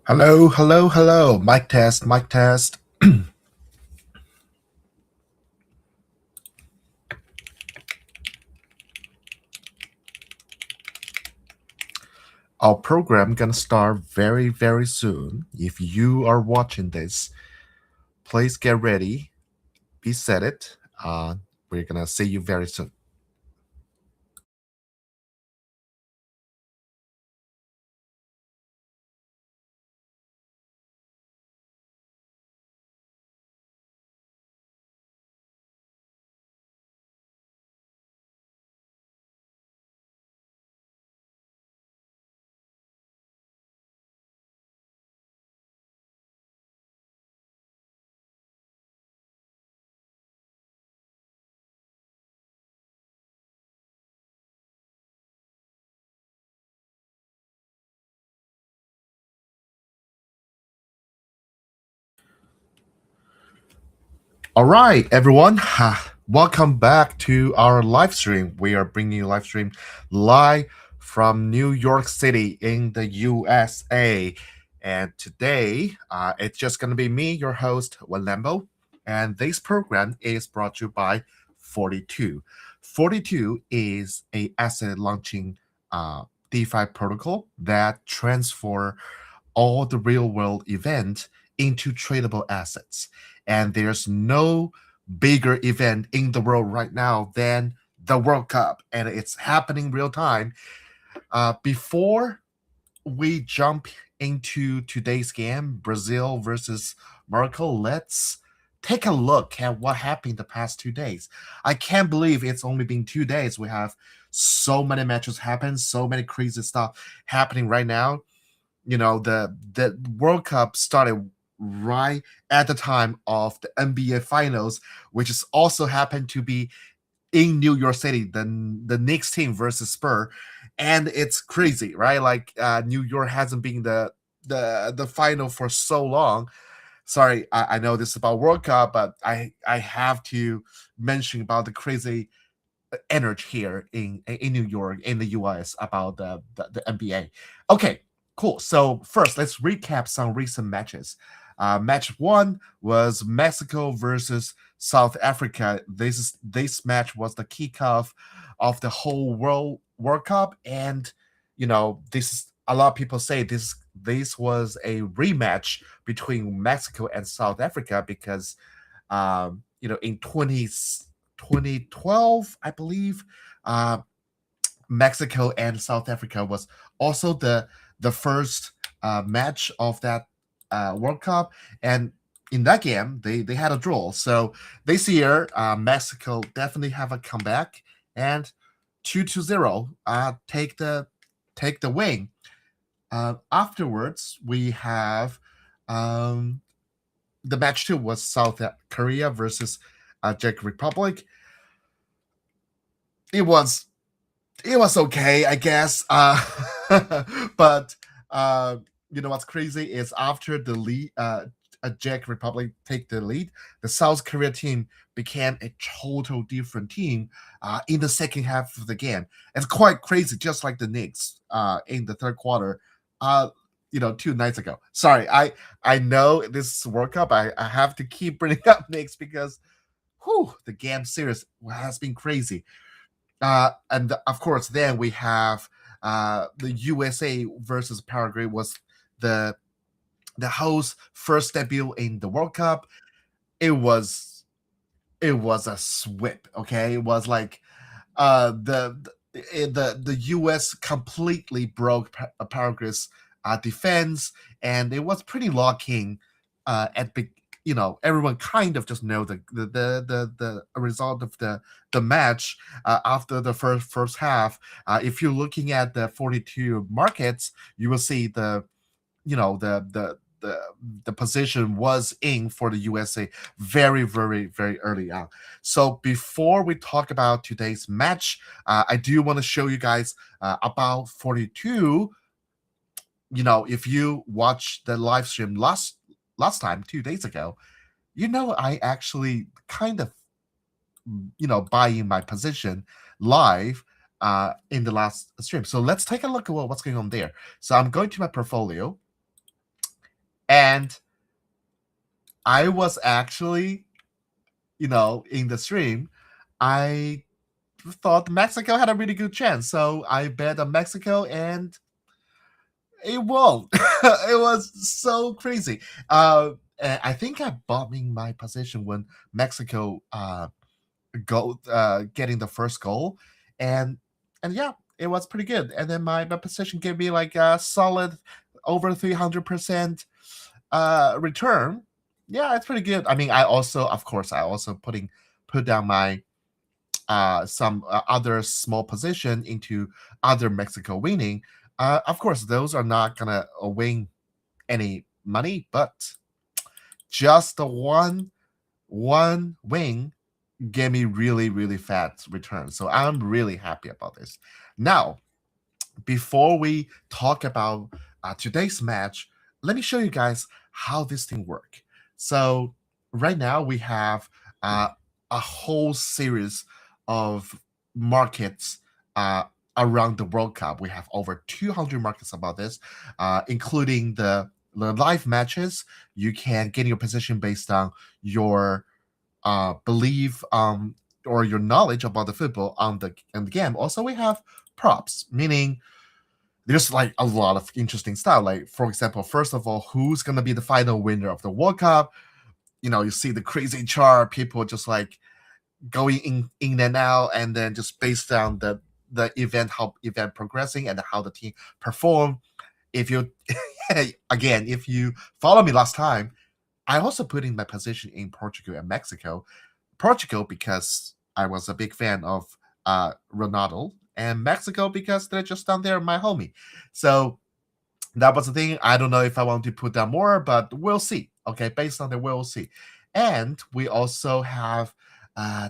Hello, hello, hello. Mic test, mic test. Our program gonna start very, very soon. If you are watching this, please get ready. Be set it. We're gonna see you very soon. All right, everyone. Welcome back to our live stream. We are bringing you live stream live from New York City in the USA. And today, it's just going to be me, your host, Walembo. And this program is brought to you by 42. 42 is a asset launching DeFi protocol that transfer all the real world event into tradable assets. And there's no bigger event in the world right now than the World Cup, and it's happening real time. Before we jump into today's game, Brazil versus Morocco, let's take a look at what happened the past 2 days. I can't believe it's only been 2 days. We have so many matches happen, so many crazy stuff happening right now. The World Cup started right at the time of the NBA Finals, which is also happened to be in New York City, the Knicks team versus Spur, and it's crazy, right? Like New York hasn't been the final for so long. Sorry, I know this is about World Cup, but I have to mention about the crazy energy here in New York, in the US, about the NBA. Okay, cool. So first, let's recap some recent matches. Match one was Mexico versus South Africa. This match was the kickoff of the whole World Cup, and this is a lot of people say this was a rematch between Mexico and South Africa because in 2012, I believe, Mexico and South Africa was also the first match of that World Cup, and in that game they had a draw. So this year, Mexico definitely have a comeback and 2-0 take the win. Afterwards, we have the match two was South Korea versus Czech Republic. It was okay, I guess. But what's crazy is after the lead, a Czech Republic take the lead, the South Korea team became a total different team in the second half of the game. It's quite crazy, just like the Knicks in the third quarter. 2 nights ago. Sorry, I know this is World Cup. I have to keep bringing up Knicks because, the game series has been crazy. And of course, then we have the USA versus Paraguay was the host first debut in the World Cup. It was a sweep. Okay, it was like the US completely broke Paraguay's defense, and it was pretty locking at big. Everyone kind of just know the result of the match after the first half. If you're looking at the 42 markets, you will see the position was in for the USA very, very, very early on. So before we talk about today's match, I do want to show you guys about 42. If you watch the live stream last time 2 days ago, I actually kind of buying my position live in the last stream. So let's take a look at what's going on there. So I'm going to my portfolio, And I was actually, in the stream, I thought Mexico had a really good chance. So I bet on Mexico and it won. It was so crazy. And I think I bought in my position when Mexico getting the first goal, and yeah, it was pretty good. And then my position gave me like a solid over 300% return. Yeah, it's pretty good. I mean, I also, of course, I also put down my some other small position into other Mexico winning. Of course, those are not gonna win any money, but just the one win gave me really really fat return. So I'm really happy about this. Now, before we talk about today's match, let me show you guys how this thing works. So right now we have uh, a whole series of markets uh, around the World Cup. We have over 200 markets about this, including the live matches. You can get your position based on your belief or your knowledge about the football on the game. Also, we have props, meaning there's like a lot of interesting stuff. Like, for example, first of all, who's gonna be the final winner of the World Cup? You see the crazy chart, people just like going in and out, and then just based on the event, how event progressing and how the team perform. If you again, if you follow me last time, I also put in my position in Portugal and Mexico. Portugal because I was a big fan of Ronaldo, and Mexico because they're just down there, my homie. So that was the thing. I don't know if I want to put down more, but we'll see. Okay, based on the we'll see. And we also have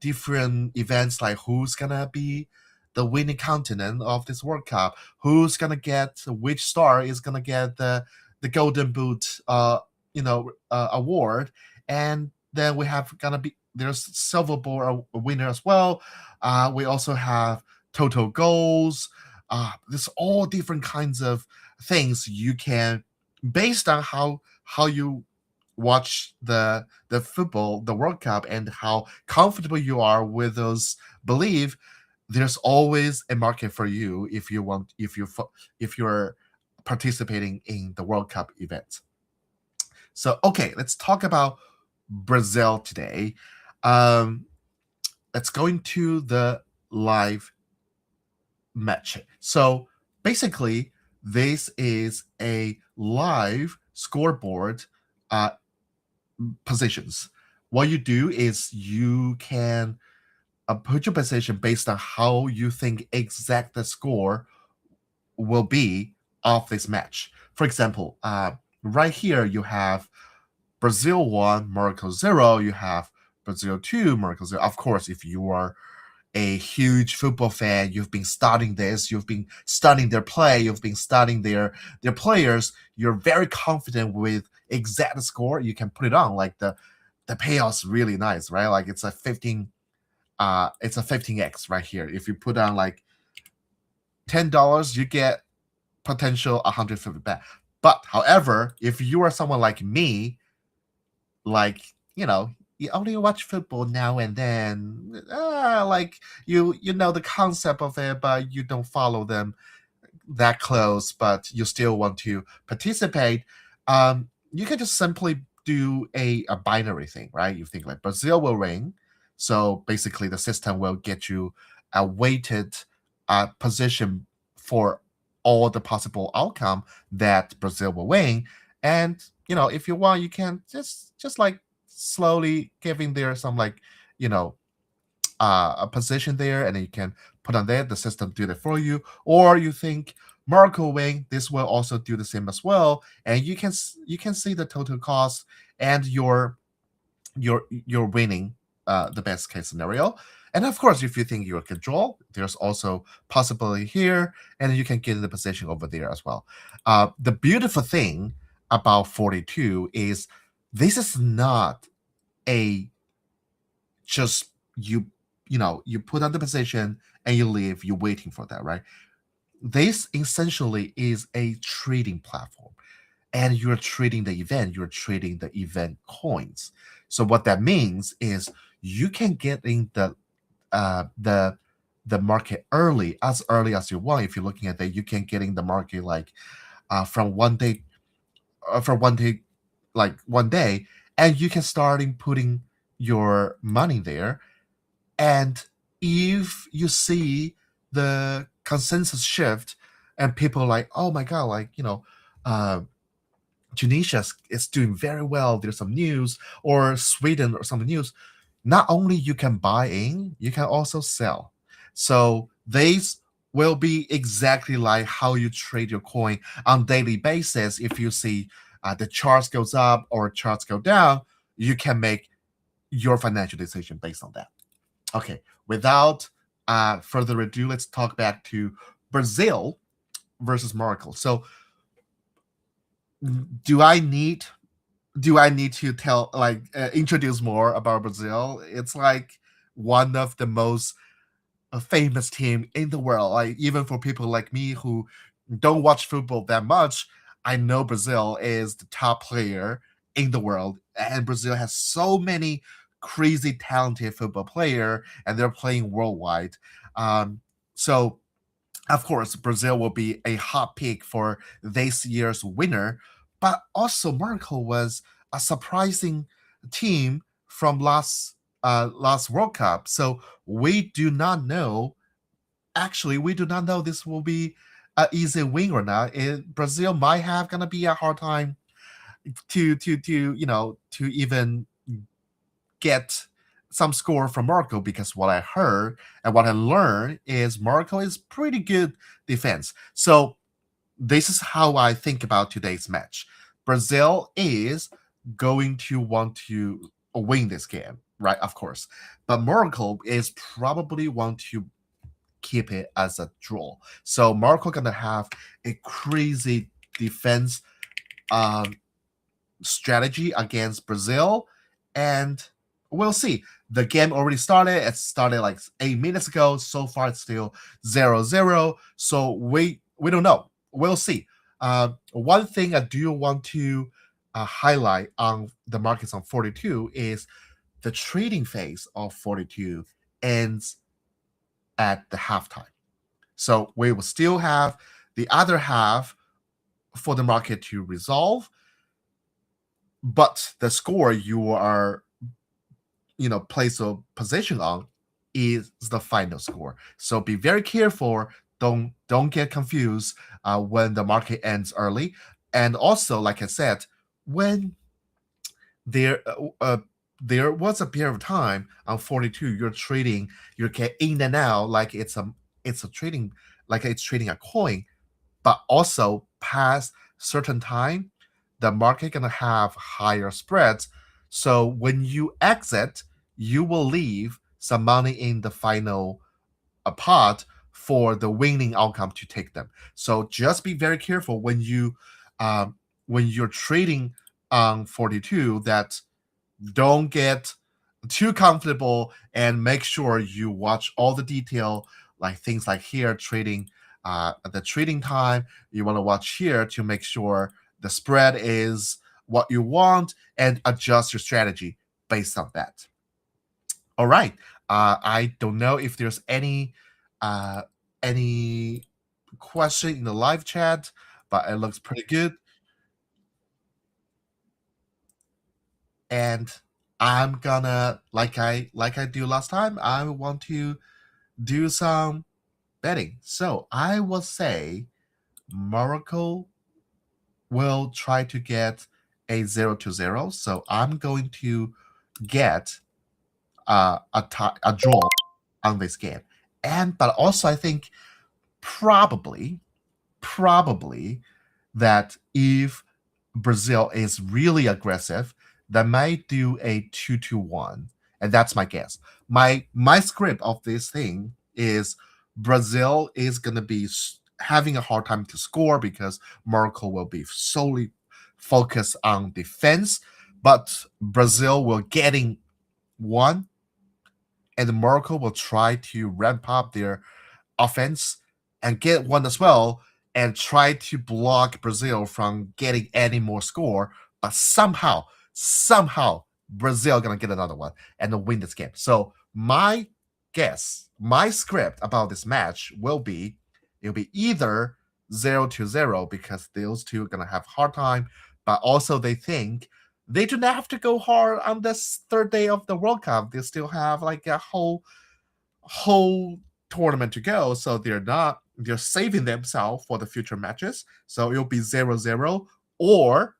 different events like who's gonna be the winning continent of this World Cup, who's gonna get which star is gonna get the Golden Boot award, and then we have gonna be there's silver ball winner as well. We also have total goals. There's all different kinds of things you can based on how you watch the football, the World Cup, and how comfortable you are with those belief. There's always a market for you if you're participating in the World Cup event. So okay, let's talk about Brazil today. Um, let's go into the live match. So basically, this is a live scoreboard uh, positions. What you do is you can put your position based on how you think exact the score will be of this match. For example, right here you have Brazil 1, Morocco 0. You have Brazil 2, Morocco 0. Of course, if you are a huge football fan, you've been studying this, you've been studying their play, you've been studying their players, you're very confident with exact score, you can put it on. Like the payout's really nice, right? Like it's a 15x right here. If you put on like $10, you get potential 150 back. But however, if you are someone like me, like you only watch football now and then, like you know the concept of it, but you don't follow them that close, but you still want to participate. You can just simply do a binary thing, right? You think like Brazil will win, so basically the system will get you a weighted position for all the possible outcome that Brazil will win. And if you want, you can just like slowly giving there some like you know a position there, and then you can put on there. The system do that for you. Or you think Morocco wing, this will also do the same as well, and you can see the total cost and you're winning the best case scenario. And of course, if you think you're control, there's also possibility here, and you can get in the position over there as well. The beautiful thing about 42 is this is not a just you put on the position and you leave, you're waiting for that, right? This essentially is a trading platform. and you're trading the event, you're trading the event coins. So what that means is you can get in uh, the the market early as you want. If you're looking at that, you can get in the market like from one day, from one day, like one day, and you can start in putting your money there. And if you see the consensus shift, and people are like, oh my god, like uh, Tunisia is doing very well. There's some news, or Sweden or some news. Not only you can buy in, you can also sell. So these will be exactly like how you trade your coin on daily basis. If you see the charts goes up or charts go down, you can make your financial decision based on that. Okay, without further ado, let's talk back to Brazil versus Morocco. So do I need to tell introduce more about Brazil? It's like one of the most famous team in the world. Like even for people like me who don't watch football that much, I know Brazil is the top player in the world, and Brazil has so many crazy talented football player, and they're playing worldwide. So of course, Brazil will be a hot pick for this year's winner, but also Morocco was a surprising team from last World Cup. So we do not know. Actually, we do not know this will be an easy win or not. Brazil might have gonna be a hard time to even get some score from Morocco, because what I heard and what I learned is Morocco is pretty good defense. So this is how I think about today's match. Brazil is going to want to win this game, right? Of course. But Morocco is probably want to keep it as a draw. So Morocco gonna have a crazy defense um, strategy against Brazil, and we'll see. The game already started. It started like 8 minutes ago. So far, it's still 0-0. So we don't know. We'll see. One thing I do want to highlight on the markets on 42 is the trading phase of 42 ends at the halftime. So we will still have the other half for the market to resolve, but the score you are place a position on is the final score. So be very careful. Don't get confused when the market ends early. And also, like I said, when there there was a period of time on 42, you're trading, you're get in and out like it's a trading, like it's trading a coin, but also past certain time, the market gonna have higher spreads. So when you exit, you will leave some money in the final pot for the winning outcome to take them. So just be very careful when you're trading on 42, that don't get too comfortable, and make sure you watch all the detail, like things like here trading the trading time. You want to watch here to make sure the spread is what you want, and adjust your strategy based on that. All right. I don't know if there's uh any question in the live chat, but it looks pretty good. And I'm gonna, like I do last time, I want to do some betting. So I will say Morocco will try to get a 0-0. So I'm going to get a draw on this game. And but also I think probably probably that if Brazil is really aggressive, they might do a 2-1, and that's my guess. My script of this thing is Brazil is gonna be having a hard time to score, because Morocco will be solely focused on defense, but Brazil will getting one, and Morocco will try to ramp up their offense and get one as well. and try to block Brazil from getting any more score, but somehow Brazil gonna get another one and then win this game. So my guess, my script about this match will be it'll be either 0-0 because those two are gonna have hard time, but also they think they do not have to go hard on this third day of the World Cup. They still have like a whole tournament to go, so they're saving themselves for the future matches. So it'll be 0-0, or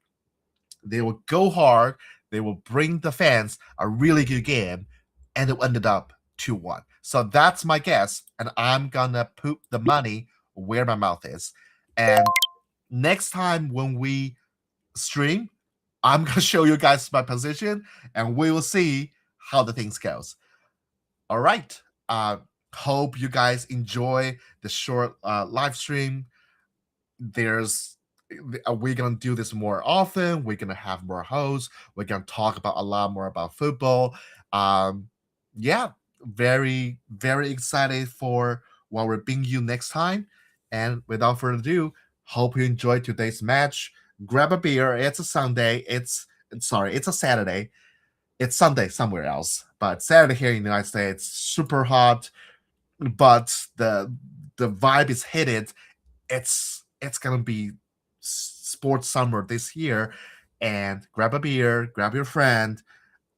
they will go hard, they will bring the fans a really good game, and it ended up 2-1. So that's my guess, and I'm gonna put the money where my mouth is. And next time when we stream, I'm gonna show you guys my position, and we will see how the things goes. All right. Hope you guys enjoy the short live stream. There's We're gonna do this more often. We're gonna have more hosts. We're gonna talk about a lot more about football. Um, yeah, very excited for what we're bringing you next time. And without further ado, hope you enjoyed today's match. Grab a beer. It's a Sunday. It's a Saturday. It's Sunday somewhere else, but Saturday here in the United States, super hot. But the vibe is hit it. It's gonna be sports summer this year, and grab a beer, grab your friend,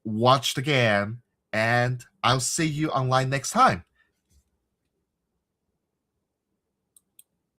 watch the game, and I'll see you online next time.